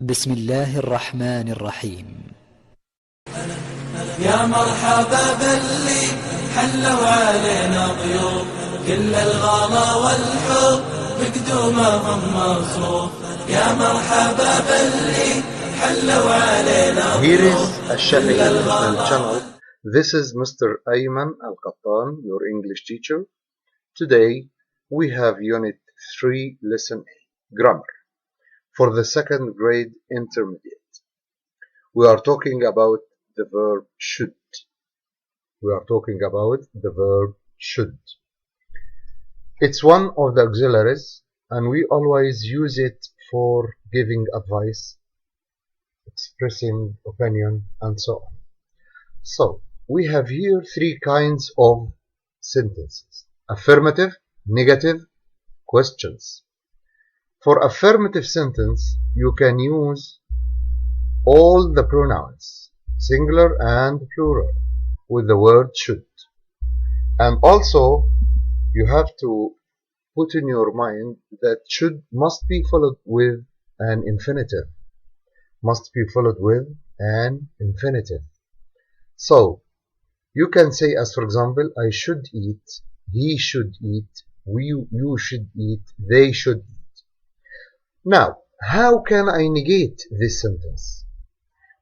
بسم الله الرحمن الرحيم. يا مرحبا باللي حلوا علينا ضيوف، كل الغلا والحب بقدومهم مصروف. يا مرحبا باللي حلوا علينا ضيوف. Here is a Shafi'i channel. This is Mr. Ayman القطان, your English teacher. Today we have Unit 3, Lesson A, Grammar, for the second grade intermediate. We are talking about the verb should. It's one of the auxiliaries, and we always use it for giving advice, expressing opinion, and so on. So, we have here three kinds of sentences: affirmative, negative, questions. For affirmative sentence, you can use all the pronouns, singular and plural, with the word should. And also, you have to put in your mind that should must be followed with an infinitive. So, you can say, as for example, I should eat, he should eat, you should eat, they should eat. Now, how can I negate this sentence?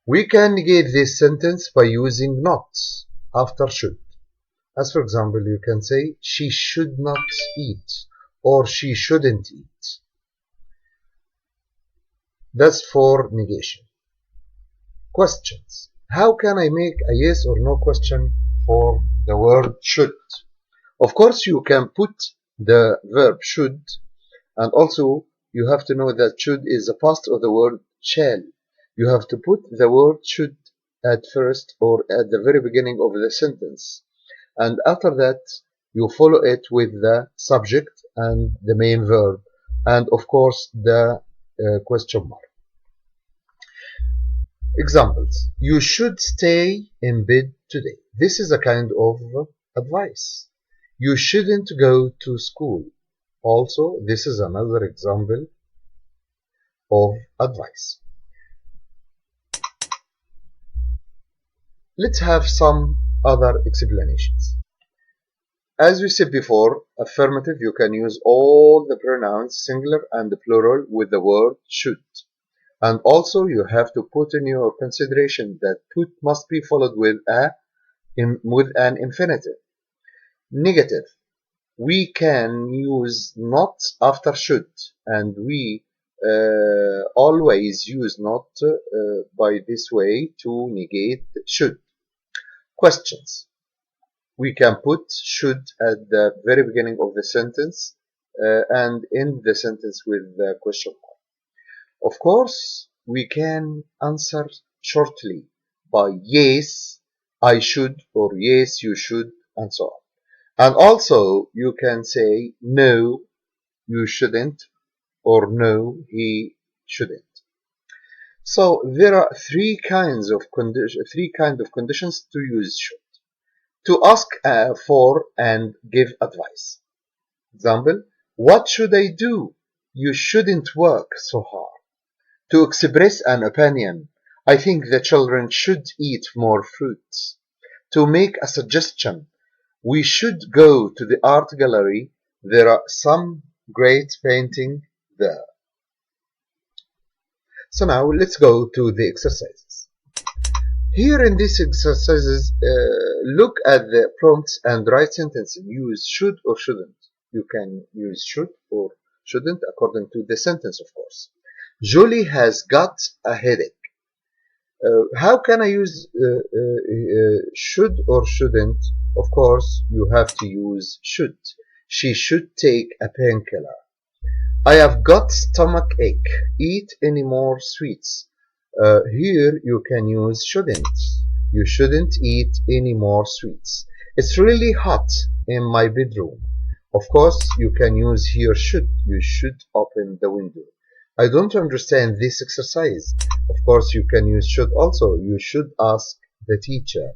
We can negate this sentence by using not after should. As for example, you can say, she should not eat, or she shouldn't eat. That's for negation. Questions. How can I make a yes or no question for the word should? Of course, you can put the verb should, and also you have to know that should is the past of the word shall. You have to put the word should at first or at the very beginning of the sentence, and after that you follow it with the subject and the main verb, and of course the question mark. Examples. You should stay in bed today. This is a kind of advice. You shouldn't go to school. Also, this is another example of advice. Let's have some other explanations. As we said before, affirmative, you can use all the pronouns, singular and plural, with the word should. And also you have to put in your consideration that put must be followed with an infinitive. Negative. We can use not after should, and we always use not by this way to negate should. Questions. We can put should at the very beginning of the sentence and end the sentence with the question mark. Of course, we can answer shortly by yes, I should, or yes, you should, and so on. And also, you can say no, you shouldn't, or no, he shouldn't. So there are three kinds of conditions to use should. To ask for and give advice. Example, what should I do? You shouldn't work so hard. To express an opinion, I think the children should eat more fruits. To make a suggestion, we should go to the art gallery. There are some great painting there. So now let's go to the exercises. Here in these exercises, look at the prompts and write sentences. Use should or shouldn't. You can use should or shouldn't according to the sentence, of course. Julie has got a headache. How can I use should or shouldn't? Of course, you have to use should. She should take a painkiller. I have got stomach ache. Eat any more sweets. Here you can use shouldn't. You shouldn't eat any more sweets. It's really hot in my bedroom. Of course, you can use here should. You should open the window. I don't understand this exercise. Of course, you can use should also. You should ask the teacher.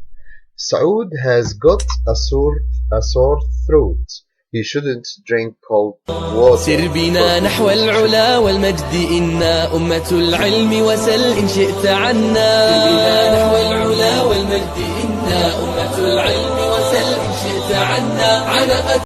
Saud has got a sore throat. He shouldn't drink cold water. سر بنا نحو العلا والمجد إنا أمة العلم وسل إن شئت عنا. سر بنا نحو العلا والمجد إنا أمة العلم وسل إن شئت عنا.